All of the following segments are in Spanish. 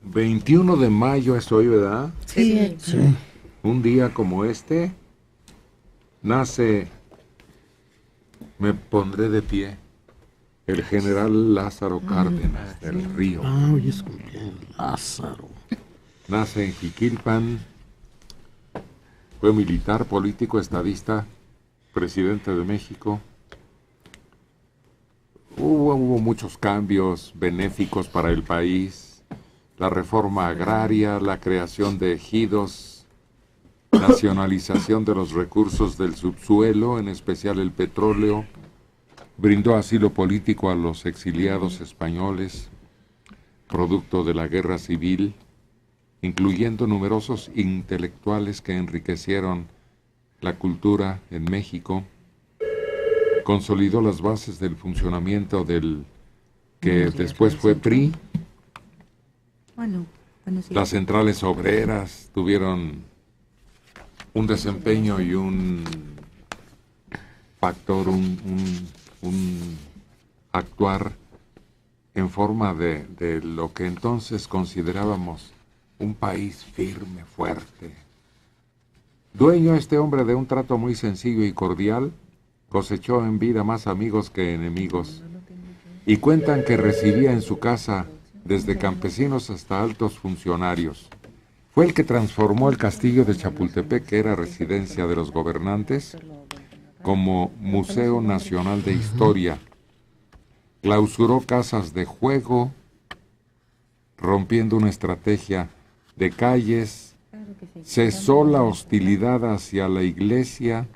21 de mayo es hoy, ¿verdad? Sí. Un día como este, nace, me pondré de pie, el general Lázaro Cárdenas del Río. Hoy es cumpleaños Lázaro. Nace en Jiquilpan, fue militar, político, estadista, presidente de México. Hubo muchos cambios benéficos para el país, la reforma agraria, la creación de ejidos, nacionalización de los recursos del subsuelo, en especial el petróleo, brindó asilo político a los exiliados españoles, producto de la guerra civil, incluyendo numerosos intelectuales que enriquecieron la cultura en México. Consolidó las bases del funcionamiento del que después fue PRI. Las centrales obreras tuvieron un desempeño y un factor, un actuar en forma de lo que entonces considerábamos un país firme, fuerte. Dueño este hombre de un trato muy sencillo y cordial, cosechó en vida más amigos que enemigos, y cuentan que recibía en su casa desde campesinos hasta altos funcionarios. Fue el que transformó el castillo de Chapultepec, que era residencia de los gobernantes, como Museo Nacional de Historia. Clausuró casas de juego, rompiendo una estrategia de calles, cesó la hostilidad hacia la iglesia,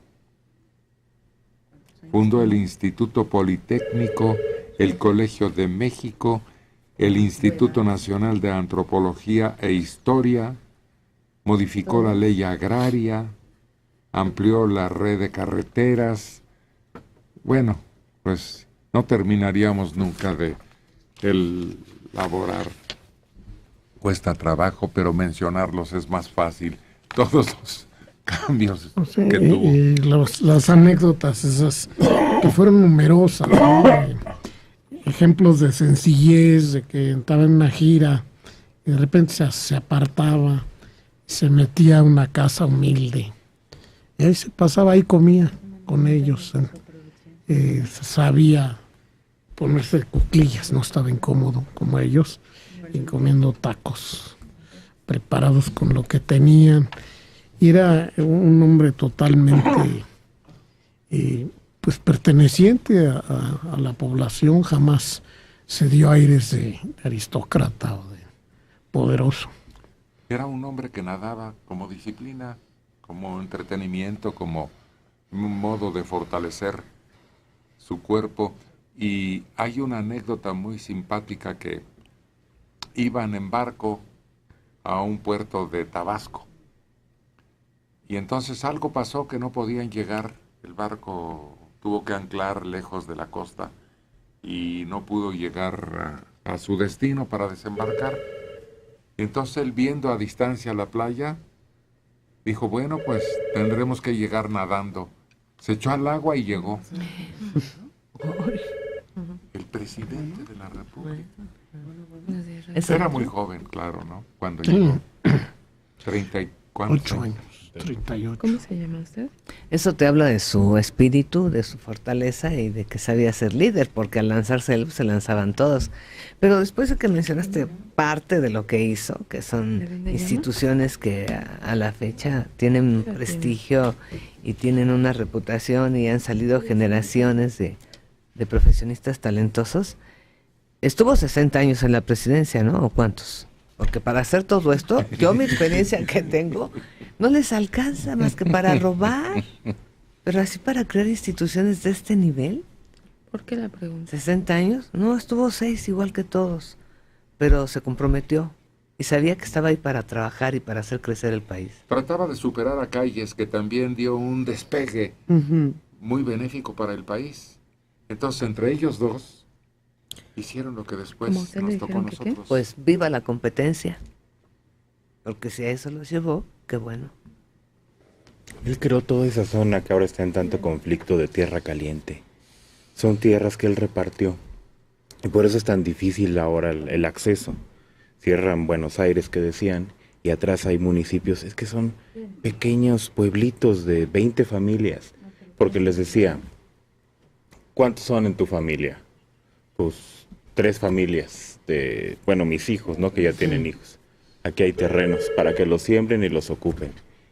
fundó el Instituto Politécnico, el Colegio de México, el Instituto Nacional de Antropología e Historia, modificó la ley agraria, amplió la red de carreteras. Bueno, pues no terminaríamos nunca de elaborar. Cuesta trabajo, pero mencionarlos es más fácil. Todos los cambios que tuvo. Las anécdotas esas que fueron numerosas, ¿no? Ejemplos de sencillez, de que estaba en una gira y de repente se apartaba, se metía a una casa humilde y ahí se pasaba, ahí comía con ellos, sabía ponerse de cuclillas, no estaba incómodo como ellos, y comiendo tacos preparados con lo que tenían. Y era un hombre totalmente pues perteneciente a la población, jamás se dio aires de aristócrata o de poderoso. Era un hombre que nadaba como disciplina, como entretenimiento, como un modo de fortalecer su cuerpo. Y hay una anécdota muy simpática que iban en barco a un puerto de Tabasco. Y entonces algo pasó que no podían llegar, el barco tuvo que anclar lejos de la costa y no pudo llegar a su destino para desembarcar. Entonces él, viendo a distancia la playa, dijo, bueno, pues tendremos que llegar nadando. Se echó al agua y llegó. El presidente de la República. Era muy joven, claro, ¿no? Cuando llegó. 34 años. 38. ¿Cómo se llama usted? Eso te habla de su espíritu, de su fortaleza y de que sabía ser líder, porque al lanzarse él se lanzaban todos. Pero después de que mencionaste parte de lo que hizo, que son instituciones que a la fecha tienen prestigio y tienen una reputación y han salido generaciones de profesionistas talentosos, estuvo 60 años en la presidencia, ¿no? ¿O cuántos? Porque para hacer todo esto, yo mi experiencia que tengo, no les alcanza más que para robar. Pero así para crear instituciones de este nivel. ¿Por qué la pregunta? 60 años, no, estuvo 6 igual que todos. Pero se comprometió y sabía que estaba ahí para trabajar y para hacer crecer el país. Trataba de superar a Calles, que también dio un despegue muy benéfico para el país. Entonces, entre ellos dos, hicieron lo que después nos tocó a nosotros. Pues viva la competencia. Porque si a eso los llevó, qué bueno. Él creó toda esa zona que ahora está en tanto conflicto de tierra caliente. Son tierras que él repartió. Y por eso es tan difícil ahora el acceso. cierran Buenos Aires, que decían, y atrás hay municipios, es que son pequeños pueblitos de 20 familias, porque les decía, ¿cuántos son en tu familia? Pues 3 familias, mis hijos, ¿no? Que ya tienen hijos. Aquí hay terrenos para que los siembren y los ocupen.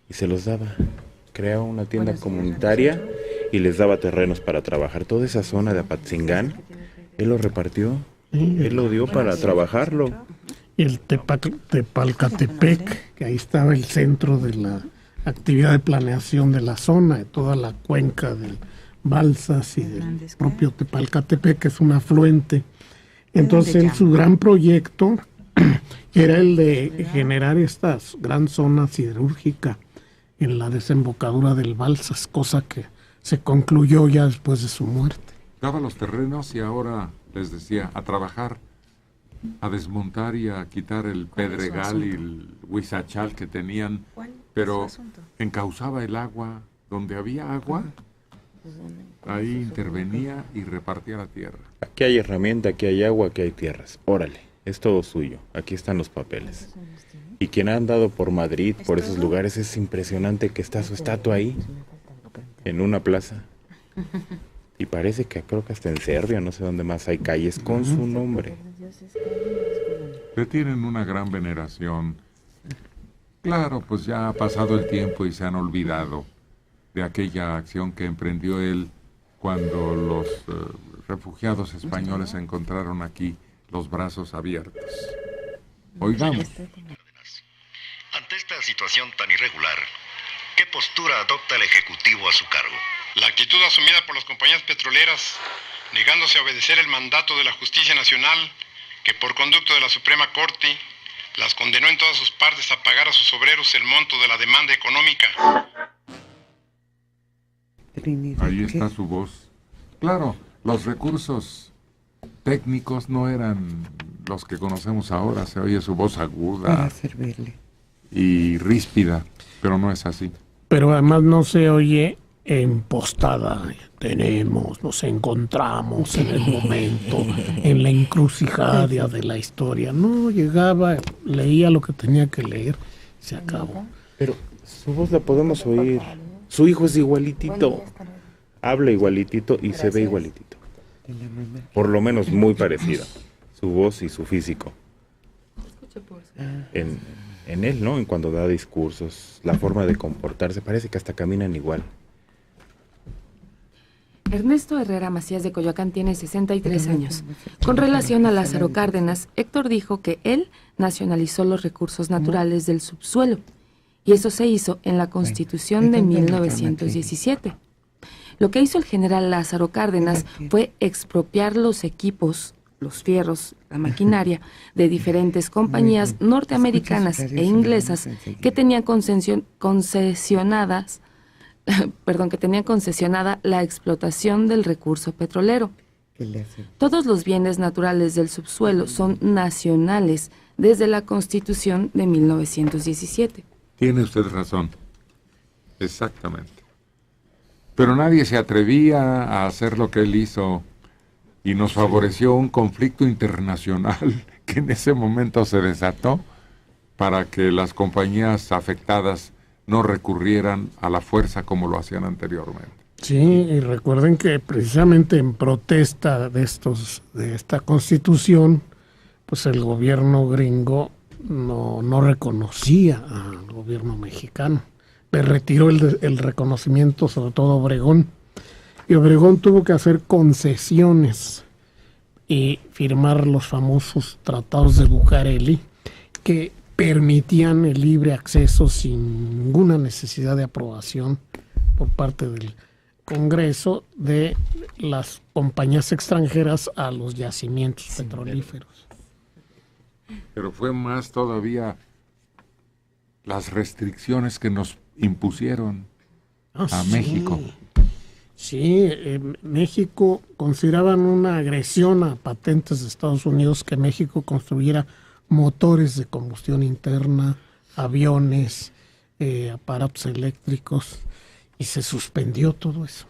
Y se los daba. Creaba una tienda comunitaria y les daba terrenos para trabajar. Toda esa zona de Apatzingán, él lo repartió, él lo dio para trabajarlo. Y el Tepalcatepec, que ahí estaba el centro de la actividad de planeación de la zona, de toda la cuenca del Balsas y del propio Tepalcatepec, que es un afluente. Entonces su gran proyecto era el de generar esta gran zona siderúrgica en la desembocadura del Balsas, cosa que se concluyó ya después de su muerte. Daba los terrenos y ahora les decía a trabajar, a desmontar y a quitar el pedregal y el huizachal que tenían, pero encauzaba el agua. Donde había agua, ahí intervenía y repartía la tierra. Aquí hay herramienta, aquí hay agua, aquí hay tierras. Órale, es todo suyo. Aquí están los papeles. Y quien ha andado por Madrid, por esos lugares, es impresionante que está su estatua ahí, en una plaza. Y parece que creo que hasta en Serbia, no sé dónde más, hay calles con su nombre. Le tienen una gran veneración. Claro, pues ya ha pasado el tiempo y se han olvidado de aquella acción que emprendió él cuando los refugiados españoles encontraron aquí los brazos abiertos. Oigamos. Ante esta situación tan irregular, ¿qué postura adopta el Ejecutivo a su cargo? La actitud asumida por las compañías petroleras, negándose a obedecer el mandato de la Justicia Nacional, que por conducto de la Suprema Corte las condenó en todas sus partes a pagar a sus obreros el monto de la demanda económica. Ahí está su voz. Claro, los recursos técnicos no eran los que conocemos ahora. Se oye su voz aguda y ríspida, pero no es así. Pero además no se oye impostada. Nos encontramos en el momento, en la encrucijada de la historia. No, llegaba, leía lo que tenía que leer, se acabó. Pero su voz la podemos oír. Su hijo es igualitito. Habla igualitito y se ve igualitito. Por lo menos muy parecido. Su voz y su físico. En él, ¿no? En cuando da discursos, la forma de comportarse, parece que hasta caminan igual. Ernesto Herrera Macías de Coyoacán tiene 63 años. Con relación a Lázaro Cárdenas, Héctor dijo que él nacionalizó los recursos naturales del subsuelo, y eso se hizo en la Constitución de 1917. Lo que hizo el general Lázaro Cárdenas fue expropiar los equipos, los fierros, la maquinaria de diferentes compañías norteamericanas e inglesas que tenían que tenían concesionada la explotación del recurso petrolero. Todos los bienes naturales del subsuelo son nacionales desde la Constitución de 1917. Tiene usted razón. Exactamente. Pero nadie se atrevía a hacer lo que él hizo y nos favoreció un conflicto internacional que en ese momento se desató para que las compañías afectadas no recurrieran a la fuerza como lo hacían anteriormente. Sí, y recuerden que precisamente en protesta de esta Constitución, pues el gobierno gringo no reconocía al gobierno mexicano. Le retiró el reconocimiento, sobre todo a Obregón. Y Obregón tuvo que hacer concesiones y firmar los famosos tratados de Bucareli, que permitían el libre acceso sin ninguna necesidad de aprobación por parte del Congreso de las compañías extranjeras a los yacimientos petrolíferos. Pero fue más todavía las restricciones que nos impusieron a México. Sí, México consideraban una agresión a patentes de Estados Unidos que México construyera motores de combustión interna, aviones, aparatos eléctricos, y se suspendió todo eso.